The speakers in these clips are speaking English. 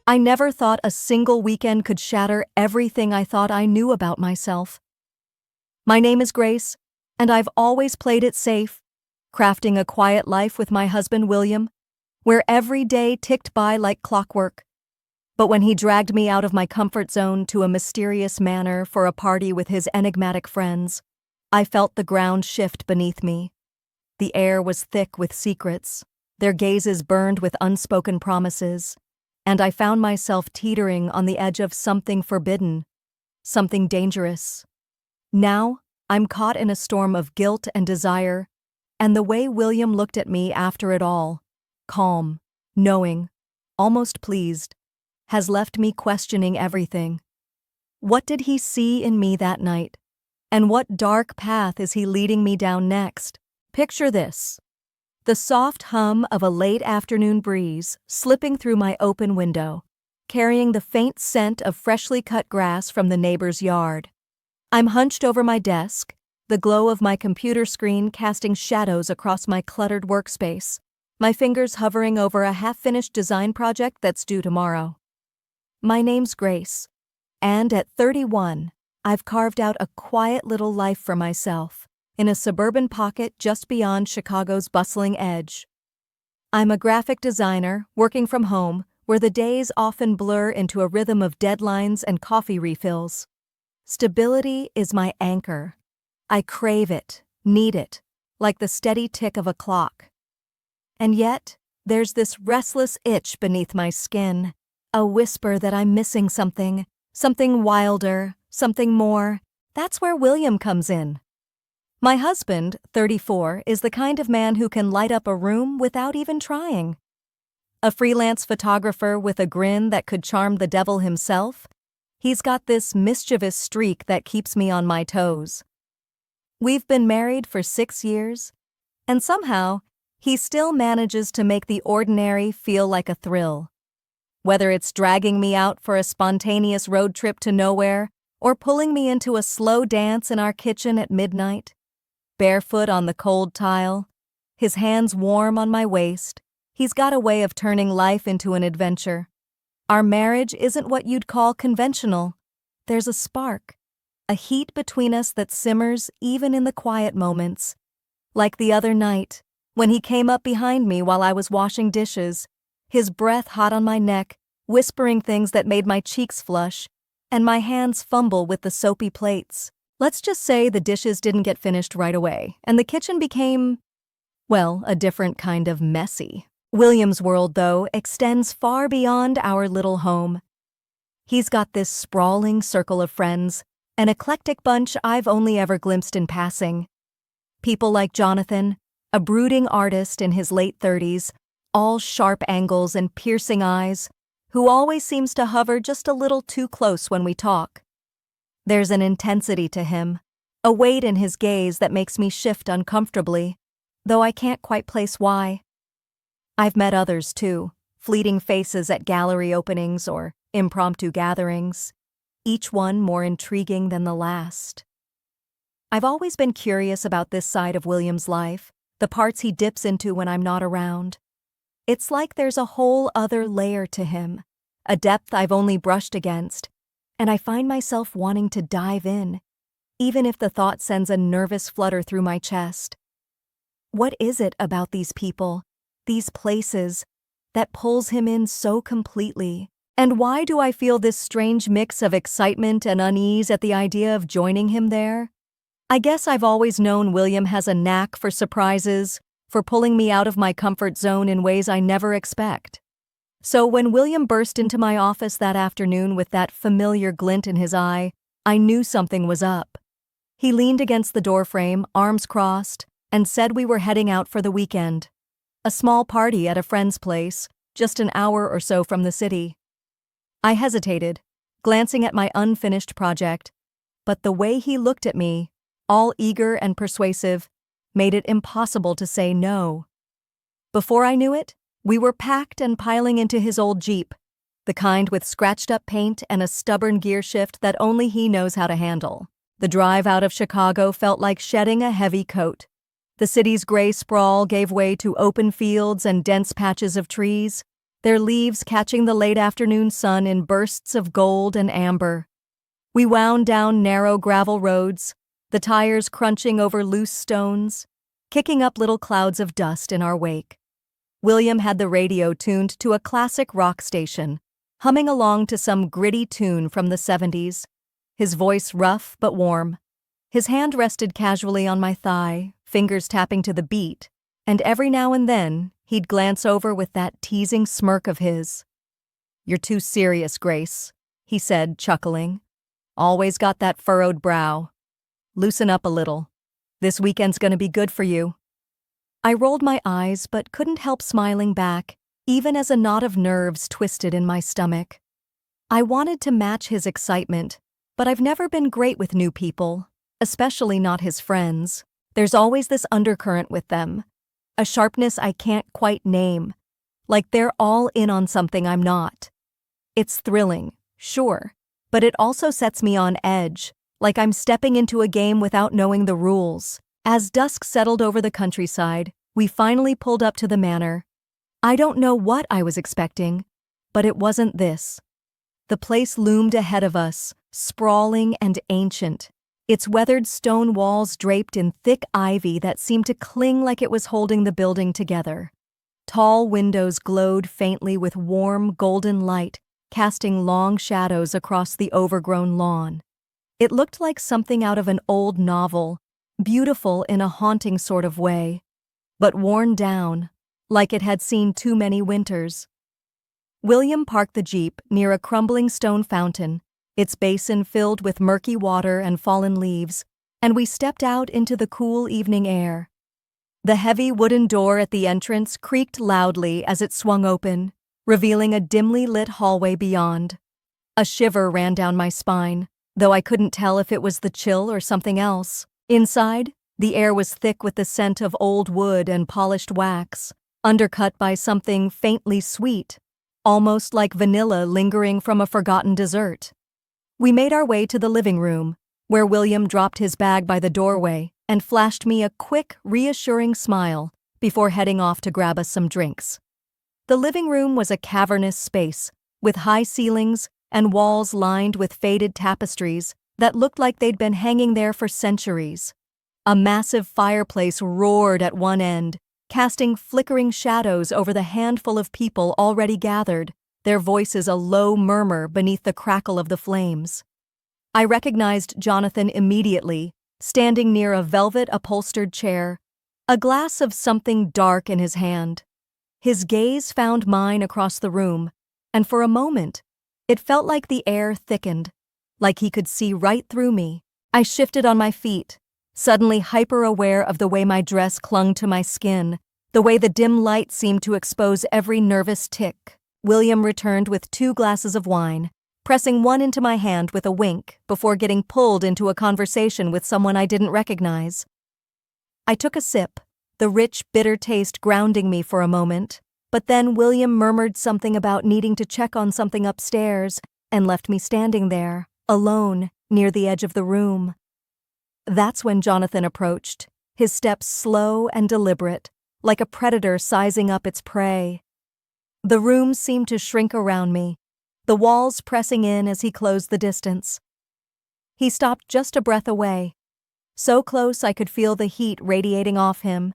I never thought a single weekend could shatter everything I thought I knew about myself. My name is Grace, and I've always played it safe, crafting a quiet life with my husband William, where every day ticked by like clockwork. But when he dragged me out of my comfort zone to a mysterious manor for a party with his enigmatic friends, I felt the ground shift beneath me. The air was thick with secrets, their gazes burned with unspoken promises, and I found myself teetering on the edge of something forbidden, something dangerous. Now, I'm caught in a storm of guilt and desire, and the way William looked at me after it all, calm, knowing, almost pleased, has left me questioning everything. What did he see in me that night? And what dark path is he leading me down next? Picture this: the soft hum of a late afternoon breeze slipping through my open window, carrying the faint scent of freshly cut grass from the neighbor's yard. I'm hunched over my desk, the glow of my computer screen casting shadows across my cluttered workspace, my fingers hovering over a half-finished design project that's due tomorrow. My name's Grace, and at 31, I've carved out a quiet little life for myself in a suburban pocket just beyond Chicago's bustling edge. I'm a graphic designer working from home, where the days often blur into a rhythm of deadlines and coffee refills. Stability is my anchor. I crave it, need it, like the steady tick of a clock. And yet, there's this restless itch beneath my skin, a whisper that I'm missing something wilder, something more. That's where William comes in. My husband, 34, is the kind of man who can light up a room without even trying. A freelance photographer with a grin that could charm the devil himself, he's got this mischievous streak that keeps me on my toes. We've been married for 6 years, and somehow, he still manages to make the ordinary feel like a thrill. Whether it's dragging me out for a spontaneous road trip to nowhere or pulling me into a slow dance in our kitchen at midnight, barefoot on the cold tile, his hands warm on my waist, he's got a way of turning life into an adventure. Our marriage isn't what you'd call conventional. There's a spark, a heat between us that simmers even in the quiet moments. Like the other night, when he came up behind me while I was washing dishes, his breath hot on my neck, whispering things that made my cheeks flush, and my hands fumble with the soapy plates. Let's just say the dishes didn't get finished right away, and the kitchen became, well, a different kind of messy. William's world, though, extends far beyond our little home. He's got this sprawling circle of friends, an eclectic bunch I've only ever glimpsed in passing. People like Jonathan, a brooding artist in his late 30s, all sharp angles and piercing eyes, who always seems to hover just a little too close when we talk. There's an intensity to him, a weight in his gaze that makes me shift uncomfortably, though I can't quite place why. I've met others too, fleeting faces at gallery openings or impromptu gatherings, each one more intriguing than the last. I've always been curious about this side of William's life, the parts he dips into when I'm not around. It's like there's a whole other layer to him, a depth I've only brushed against, and I find myself wanting to dive in, even if the thought sends a nervous flutter through my chest. What is it about these people, these places, that pulls him in so completely? And why do I feel this strange mix of excitement and unease at the idea of joining him there? I guess I've always known William has a knack for surprises, for pulling me out of my comfort zone in ways I never expect. So when William burst into my office that afternoon with that familiar glint in his eye, I knew something was up. He leaned against the doorframe, arms crossed, and said we were heading out for the weekend. A small party at a friend's place, just an hour or so from the city. I hesitated, glancing at my unfinished project, but the way he looked at me, all eager and persuasive, made it impossible to say no. Before I knew it, we were packed and piling into his old Jeep, the kind with scratched-up paint and a stubborn gear shift that only he knows how to handle. The drive out of Chicago felt like shedding a heavy coat. The city's gray sprawl gave way to open fields and dense patches of trees, their leaves catching the late afternoon sun in bursts of gold and amber. We wound down narrow gravel roads, the tires crunching over loose stones, kicking up little clouds of dust in our wake. William had the radio tuned to a classic rock station, humming along to some gritty tune from the 70s, his voice rough but warm. His hand rested casually on my thigh, fingers tapping to the beat, and every now and then he'd glance over with that teasing smirk of his. "You're too serious, Grace," he said, chuckling. "Always got that furrowed brow. Loosen up a little. This weekend's gonna be good for you." I rolled my eyes but couldn't help smiling back, even as a knot of nerves twisted in my stomach. I wanted to match his excitement, but I've never been great with new people, especially not his friends. There's always this undercurrent with them, a sharpness I can't quite name, like they're all in on something I'm not. It's thrilling, sure, but it also sets me on edge, like I'm stepping into a game without knowing the rules. As dusk settled over the countryside, we finally pulled up to the manor. I don't know what I was expecting, but it wasn't this. The place loomed ahead of us, sprawling and ancient, its weathered stone walls draped in thick ivy that seemed to cling like it was holding the building together. Tall windows glowed faintly with warm, golden light, casting long shadows across the overgrown lawn. It looked like something out of an old novel, beautiful in a haunting sort of way, but worn down, like it had seen too many winters. William parked the Jeep near a crumbling stone fountain, its basin filled with murky water and fallen leaves, and we stepped out into the cool evening air. The heavy wooden door at the entrance creaked loudly as it swung open, revealing a dimly lit hallway beyond. A shiver ran down my spine, though I couldn't tell if it was the chill or something else. Inside, the air was thick with the scent of old wood and polished wax, undercut by something faintly sweet, almost like vanilla lingering from a forgotten dessert. We made our way to the living room, where William dropped his bag by the doorway and flashed me a quick, reassuring smile before heading off to grab us some drinks. The living room was a cavernous space, with high ceilings and walls lined with faded tapestries that looked like they'd been hanging there for centuries. A massive fireplace roared at one end, casting flickering shadows over the handful of people already gathered, their voices a low murmur beneath the crackle of the flames. I recognized Jonathan immediately, standing near a velvet-upholstered chair, a glass of something dark in his hand. His gaze found mine across the room, and for a moment, it felt like the air thickened, like he could see right through me. I shifted on my feet, suddenly hyper-aware of the way my dress clung to my skin, the way the dim light seemed to expose every nervous tick. William returned with 2 glasses of wine, pressing one into my hand with a wink before getting pulled into a conversation with someone I didn't recognize. I took a sip, the rich, bitter taste grounding me for a moment, but then William murmured something about needing to check on something upstairs and left me standing there, alone, near the edge of the room. That's when Jonathan approached, his steps slow and deliberate, like a predator sizing up its prey. The room seemed to shrink around me, the walls pressing in as he closed the distance. He stopped just a breath away, so close I could feel the heat radiating off him,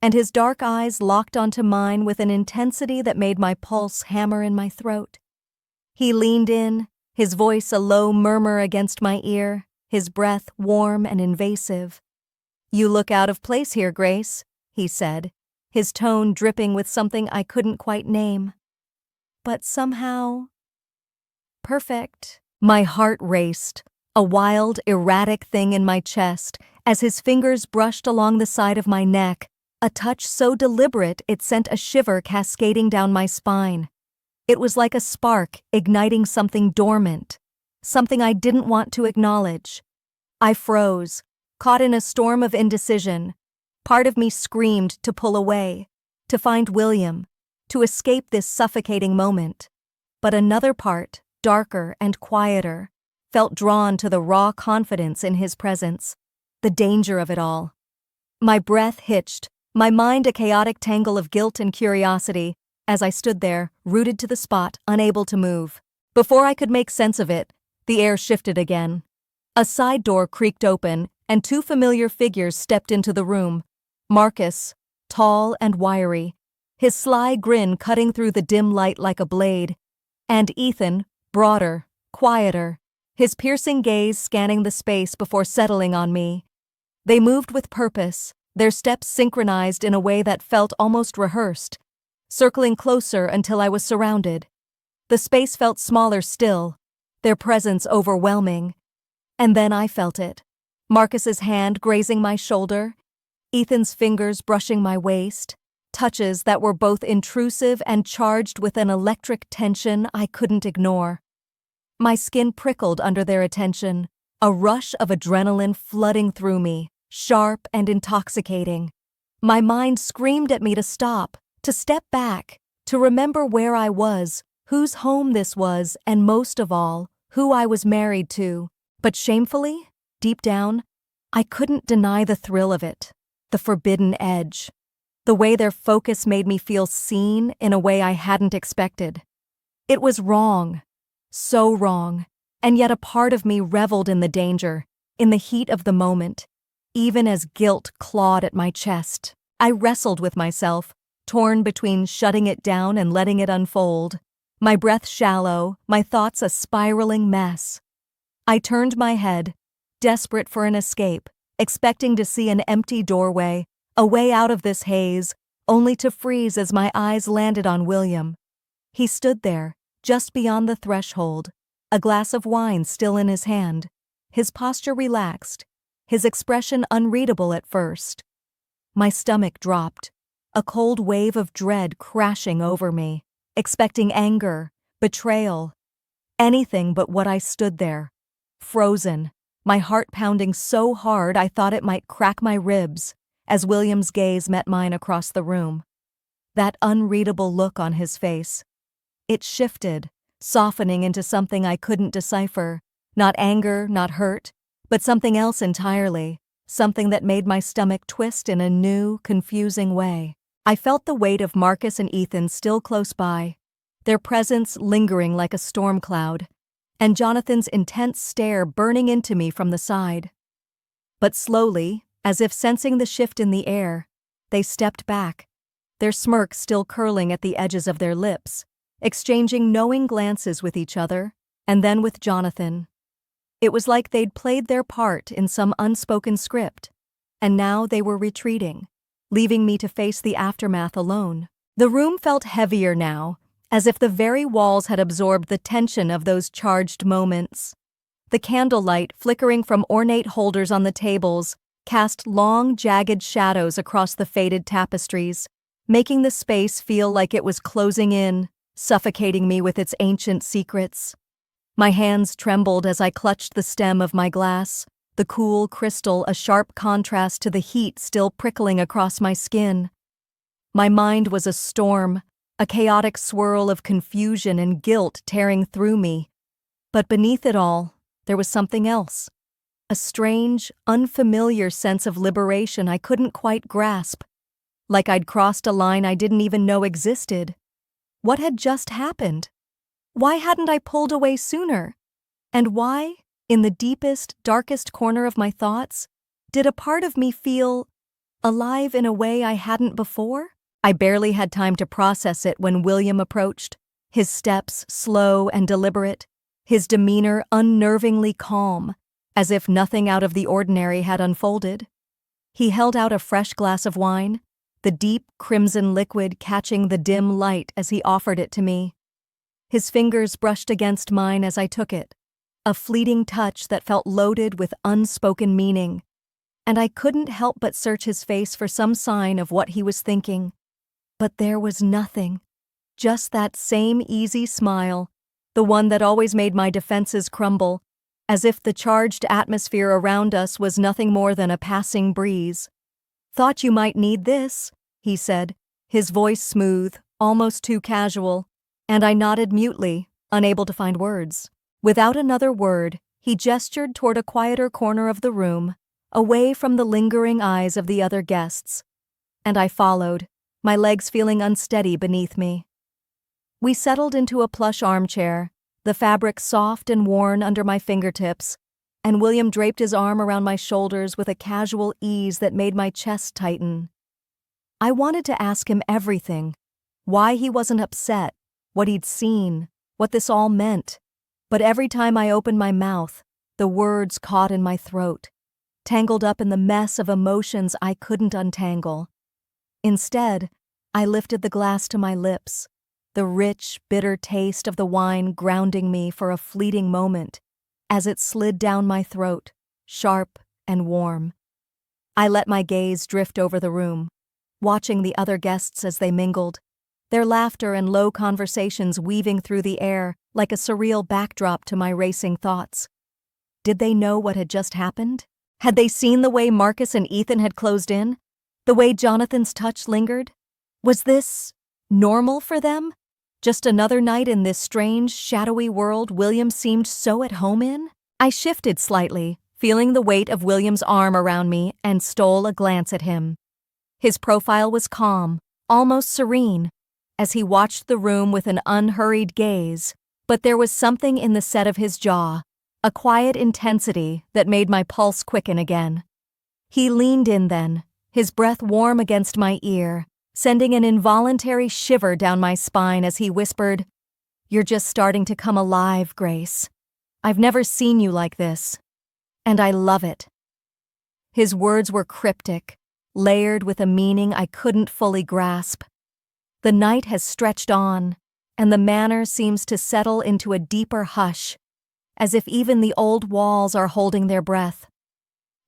and his dark eyes locked onto mine with an intensity that made my pulse hammer in my throat. He leaned in, his voice a low murmur against my ear, his breath warm and invasive. "You look out of place here, Grace," he said, his tone dripping with something I couldn't quite name. But somehow... perfect. My heart raced, a wild, erratic thing in my chest, as his fingers brushed along the side of my neck, a touch so deliberate it sent a shiver cascading down my spine. It was like a spark igniting something dormant, something I didn't want to acknowledge. I froze, caught in a storm of indecision. Part of me screamed to pull away, to find William, to escape this suffocating moment. But another part, darker and quieter, felt drawn to the raw confidence in his presence, the danger of it all. My breath hitched, my mind a chaotic tangle of guilt and curiosity, as I stood there, rooted to the spot, unable to move. Before I could make sense of it, the air shifted again. A side door creaked open, and two familiar figures stepped into the room. Marcus, tall and wiry, his sly grin cutting through the dim light like a blade, and Ethan, broader, quieter, his piercing gaze scanning the space before settling on me. They moved with purpose, their steps synchronized in a way that felt almost rehearsed, circling closer until I was surrounded. The space felt smaller still, their presence overwhelming. And then I felt it. Marcus's hand grazing my shoulder, Ethan's fingers brushing my waist, touches that were both intrusive and charged with an electric tension I couldn't ignore. My skin prickled under their attention, a rush of adrenaline flooding through me, sharp and intoxicating. My mind screamed at me to stop, to step back, to remember where I was, whose home this was, and most of all, who I was married to. But shamefully, deep down, I couldn't deny the thrill of it, the forbidden edge. The way their focus made me feel seen in a way I hadn't expected. It was wrong, so wrong, and yet a part of me reveled in the danger, in the heat of the moment, even as guilt clawed at my chest. I wrestled with myself, torn between shutting it down and letting it unfold, my breath shallow, my thoughts a spiraling mess. I turned my head, desperate for an escape, expecting to see an empty doorway, a way out of this haze, only to freeze as my eyes landed on William. He stood there, just beyond the threshold, a glass of wine still in his hand, his posture relaxed, his expression unreadable at first. My stomach dropped, a cold wave of dread crashing over me, expecting anger, betrayal, anything but what I stood there, frozen, my heart pounding so hard I thought it might crack my ribs as William's gaze met mine across the room. That unreadable look on his face. It shifted, softening into something I couldn't decipher, not anger, not hurt, but something else entirely, something that made my stomach twist in a new, confusing way. I felt the weight of Marcus and Ethan still close by, their presence lingering like a storm cloud, and Jonathan's intense stare burning into me from the side. But slowly, as if sensing the shift in the air, they stepped back, their smirk still curling at the edges of their lips, exchanging knowing glances with each other, and then with Jonathan. It was like they'd played their part in some unspoken script, and now they were retreating, leaving me to face the aftermath alone. The room felt heavier now, as if the very walls had absorbed the tension of those charged moments. The candlelight, flickering from ornate holders on the tables, cast long, jagged shadows across the faded tapestries, making the space feel like it was closing in, suffocating me with its ancient secrets. My hands trembled as I clutched the stem of my glass, the cool crystal a sharp contrast to the heat still prickling across my skin. My mind was a storm, a chaotic swirl of confusion and guilt tearing through me. But beneath it all, there was something else. A strange, unfamiliar sense of liberation I couldn't quite grasp. Like I'd crossed a line I didn't even know existed. What had just happened? Why hadn't I pulled away sooner? And why, in the deepest, darkest corner of my thoughts, did a part of me feel alive in a way I hadn't before? I barely had time to process it when William approached, his steps slow and deliberate, his demeanor unnervingly calm, as if nothing out of the ordinary had unfolded. He held out a fresh glass of wine, the deep crimson liquid catching the dim light as he offered it to me. His fingers brushed against mine as I took it, a fleeting touch that felt loaded with unspoken meaning, and I couldn't help but search his face for some sign of what he was thinking. But there was nothing, just that same easy smile, the one that always made my defenses crumble, as if the charged atmosphere around us was nothing more than a passing breeze. "Thought you might need this," he said, his voice smooth, almost too casual, and I nodded mutely, unable to find words. Without another word, he gestured toward a quieter corner of the room, away from the lingering eyes of the other guests, and I followed, my legs feeling unsteady beneath me. We settled into a plush armchair, the fabric soft and worn under my fingertips, and William draped his arm around my shoulders with a casual ease that made my chest tighten. I wanted to ask him everything, why he wasn't upset, what he'd seen, what this all meant, but every time I opened my mouth, the words caught in my throat, tangled up in the mess of emotions I couldn't untangle. Instead, I lifted the glass to my lips, the rich, bitter taste of the wine grounding me for a fleeting moment as it slid down my throat, sharp and warm. I let my gaze drift over the room, watching the other guests as they mingled, their laughter and low conversations weaving through the air like a surreal backdrop to my racing thoughts. Did they know what had just happened? Had they seen the way Marcus and Ethan had closed in? The way Jonathan's touch lingered? Was this normal for them? Just another night in this strange, shadowy world William seemed so at home in? I shifted slightly, feeling the weight of William's arm around me, and stole a glance at him. His profile was calm, almost serene, as he watched the room with an unhurried gaze, but there was something in the set of his jaw, a quiet intensity that made my pulse quicken again. He leaned in then, his breath warm against my ear, sending an involuntary shiver down my spine as he whispered, "You're just starting to come alive, Grace. I've never seen you like this, and I love it." His words were cryptic, layered with a meaning I couldn't fully grasp. The night has stretched on, and the manor seems to settle into a deeper hush, as if even the old walls are holding their breath.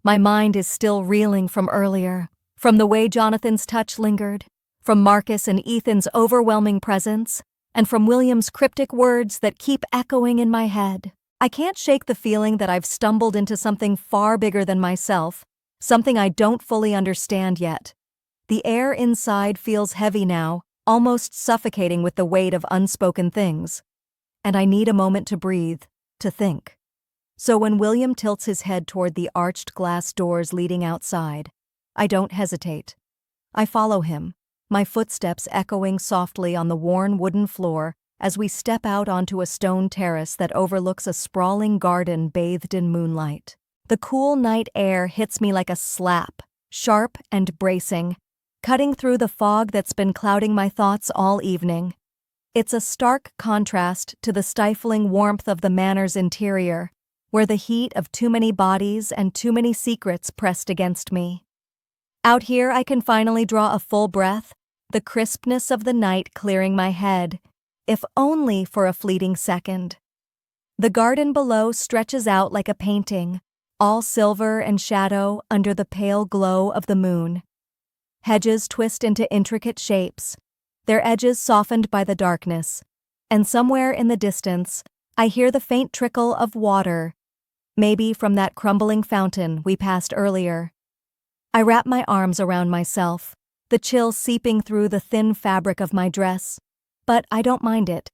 My mind is still reeling from earlier, from the way Jonathan's touch lingered, from Marcus and Ethan's overwhelming presence, and from William's cryptic words that keep echoing in my head. I can't shake the feeling that I've stumbled into something far bigger than myself, something I don't fully understand yet. The air inside feels heavy now, almost suffocating with the weight of unspoken things, and I need a moment to breathe, to think. So when William tilts his head toward the arched glass doors leading outside, I don't hesitate. I follow him, my footsteps echoing softly on the worn wooden floor as we step out onto a stone terrace that overlooks a sprawling garden bathed in moonlight. The cool night air hits me like a slap, sharp and bracing, cutting through the fog that's been clouding my thoughts all evening. It's a stark contrast to the stifling warmth of the manor's interior, where the heat of too many bodies and too many secrets pressed against me. Out here I can finally draw a full breath, the crispness of the night clearing my head, if only for a fleeting second. The garden below stretches out like a painting, all silver and shadow under the pale glow of the moon. Hedges twist into intricate shapes, their edges softened by the darkness, and somewhere in the distance, I hear the faint trickle of water, maybe from that crumbling fountain we passed earlier. I wrap my arms around myself, the chill seeping through the thin fabric of my dress, but I don't mind it.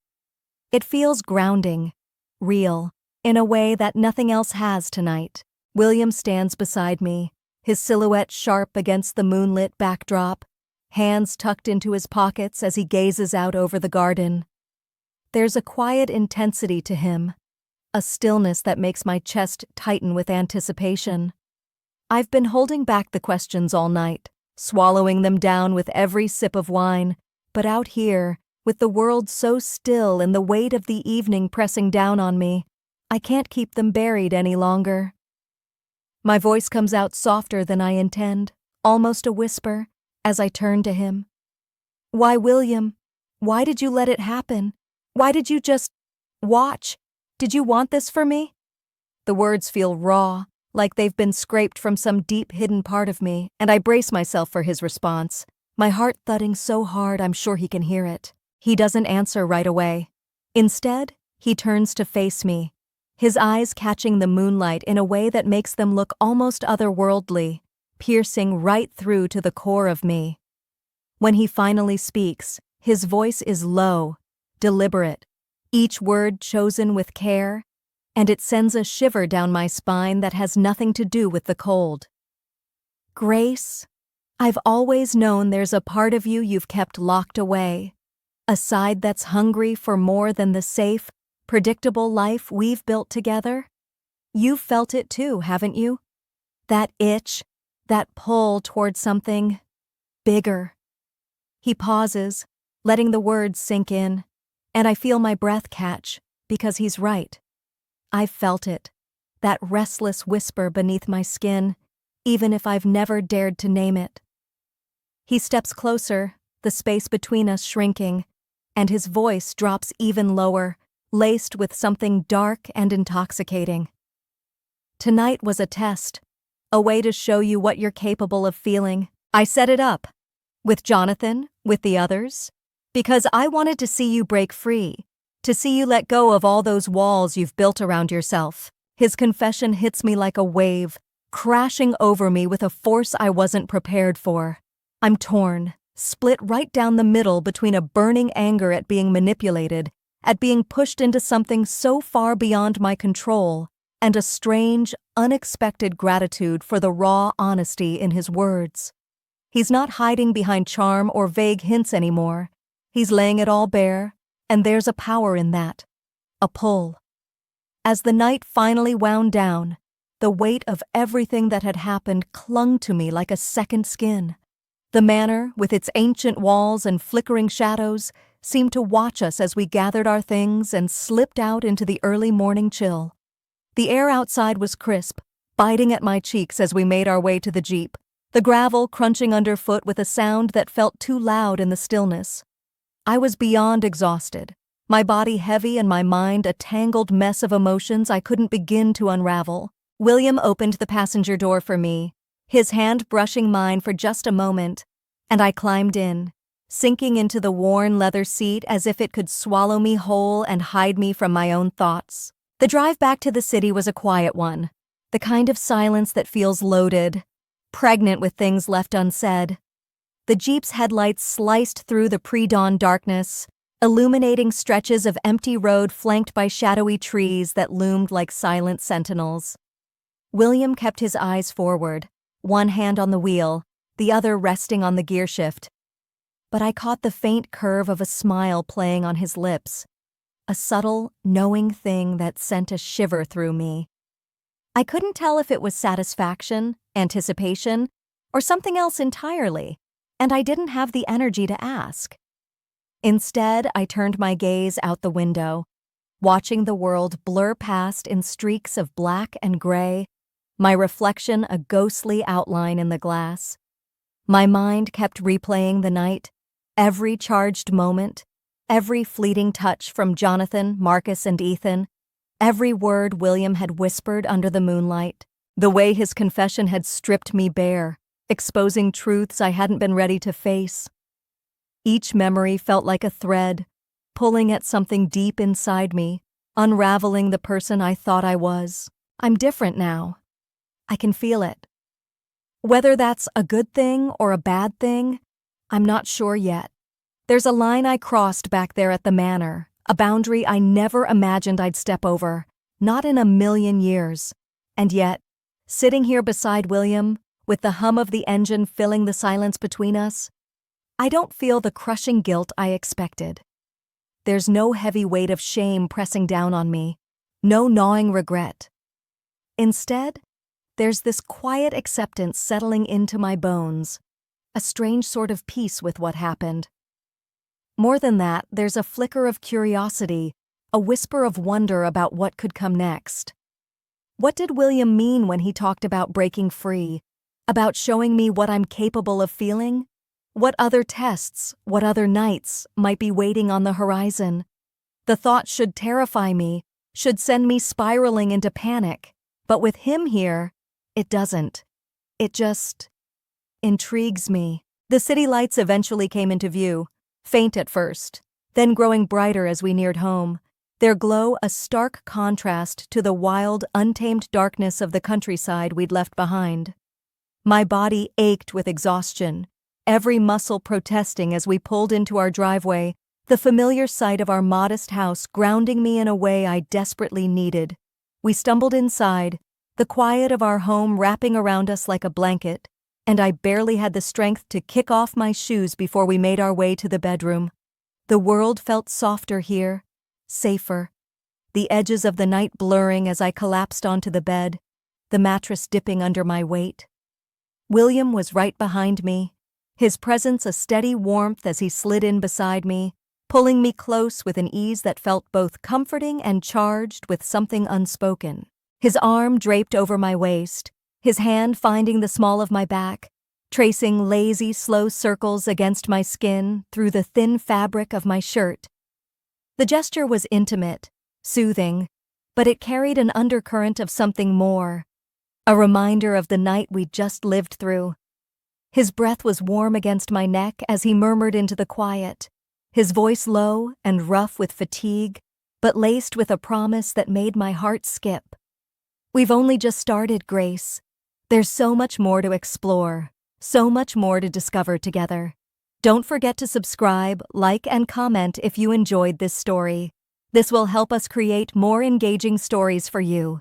It feels grounding, real, in a way that nothing else has tonight. William stands beside me, his silhouette sharp against the moonlit backdrop, hands tucked into his pockets as he gazes out over the garden. There's a quiet intensity to him, a stillness that makes my chest tighten with anticipation. I've been holding back the questions all night, swallowing them down with every sip of wine, but out here, with the world so still and the weight of the evening pressing down on me, I can't keep them buried any longer. My voice comes out softer than I intend, almost a whisper, as I turn to him. "Why, William? Why did you let it happen? Why did you just watch? Did you want this for me?" The words feel raw, like they've been scraped from some deep hidden part of me, and I brace myself for his response, my heart thudding so hard I'm sure he can hear it. He doesn't answer right away. Instead, he turns to face me, his eyes catching the moonlight in a way that makes them look almost otherworldly, piercing right through to the core of me. When he finally speaks, his voice is low, deliberate, each word chosen with care, and it sends a shiver down my spine that has nothing to do with the cold. "Grace, I've always known there's a part of you you've kept locked away, A side that's hungry for more than the safe, predictable life we've built together? You've felt it too, haven't you? That itch, that pull toward something bigger. He pauses, letting the words sink in, and I feel my breath catch, because he's right. I've felt it, that restless whisper beneath my skin, even if I've never dared to name it. He steps closer, the space between us shrinking, and his voice drops even lower, laced with something dark and intoxicating. Tonight was a test, a way to show you what you're capable of feeling. I set it up. With Jonathan, with the others, because I wanted to see you break free, to see you let go of all those walls you've built around yourself. His confession hits me like a wave, crashing over me with a force I wasn't prepared for. I'm torn, split right down the middle between a burning anger at being manipulated, at being pushed into something so far beyond my control, and a strange, unexpected gratitude for the raw honesty in his words. He's not hiding behind charm or vague hints anymore. He's laying it all bare, and there's a power in that. A pull. As the night finally wound down, the weight of everything that had happened clung to me like a second skin. The manor, with its ancient walls and flickering shadows, seemed to watch us as we gathered our things and slipped out into the early morning chill. The air outside was crisp, biting at my cheeks as we made our way to the Jeep, the gravel crunching underfoot with a sound that felt too loud in the stillness. I was beyond exhausted, my body heavy and my mind a tangled mess of emotions I couldn't begin to unravel. William opened the passenger door for me, his hand brushing mine for just a moment, and I climbed in, sinking into the worn leather seat as if it could swallow me whole and hide me from my own thoughts. The drive back to the city was a quiet one, the kind of silence that feels loaded, pregnant with things left unsaid. The Jeep's headlights sliced through the pre-dawn darkness, illuminating stretches of empty road flanked by shadowy trees that loomed like silent sentinels. William kept his eyes forward, one hand on the wheel, the other resting on the gear shift. But I caught the faint curve of a smile playing on his lips, a subtle, knowing thing that sent a shiver through me. I couldn't tell if it was satisfaction, anticipation, or something else entirely, and I didn't have the energy to ask. Instead, I turned my gaze out the window, watching the world blur past in streaks of black and gray, my reflection a ghostly outline in the glass. My mind kept replaying the night, every charged moment, every fleeting touch from Jonathan, Marcus, and Ethan, every word William had whispered under the moonlight, the way his confession had stripped me bare, exposing truths I hadn't been ready to face. Each memory felt like a thread, pulling at something deep inside me, unraveling the person I thought I was. I'm different now. I can feel it. Whether that's a good thing or a bad thing, I'm not sure yet. There's a line I crossed back there at the manor, a boundary I never imagined I'd step over, not in a million years. And yet, sitting here beside William, with the hum of the engine filling the silence between us, I don't feel the crushing guilt I expected. There's no heavy weight of shame pressing down on me, no gnawing regret. Instead, there's this quiet acceptance settling into my bones, a strange sort of peace with what happened. More than that, there's a flicker of curiosity, a whisper of wonder about what could come next. What did William mean when he talked about breaking free, about showing me what I'm capable of feeling? What other tests, what other nights might be waiting on the horizon? The thought should terrify me, should send me spiraling into panic, but with him here, it doesn't. It just intrigues me. The city lights eventually came into view, faint at first, then growing brighter as we neared home, their glow a stark contrast to the wild, untamed darkness of the countryside we'd left behind. My body ached with exhaustion, every muscle protesting as we pulled into our driveway, the familiar sight of our modest house grounding me in a way I desperately needed. We stumbled inside, the quiet of our home wrapping around us like a blanket, and I barely had the strength to kick off my shoes before we made our way to the bedroom. The world felt softer here, safer, the edges of the night blurring as I collapsed onto the bed, the mattress dipping under my weight. William was right behind me, his presence a steady warmth as he slid in beside me, pulling me close with an ease that felt both comforting and charged with something unspoken. His arm draped over my waist, his hand finding the small of my back, tracing lazy, slow circles against my skin through the thin fabric of my shirt. The gesture was intimate, soothing, but it carried an undercurrent of something more, a reminder of the night we'd just lived through. His breath was warm against my neck as he murmured into the quiet, his voice low and rough with fatigue, but laced with a promise that made my heart skip. We've only just started, Grace. There's so much more to explore, so much more to discover together. Don't forget to subscribe, like, and comment if you enjoyed this story. This will help us create more engaging stories for you.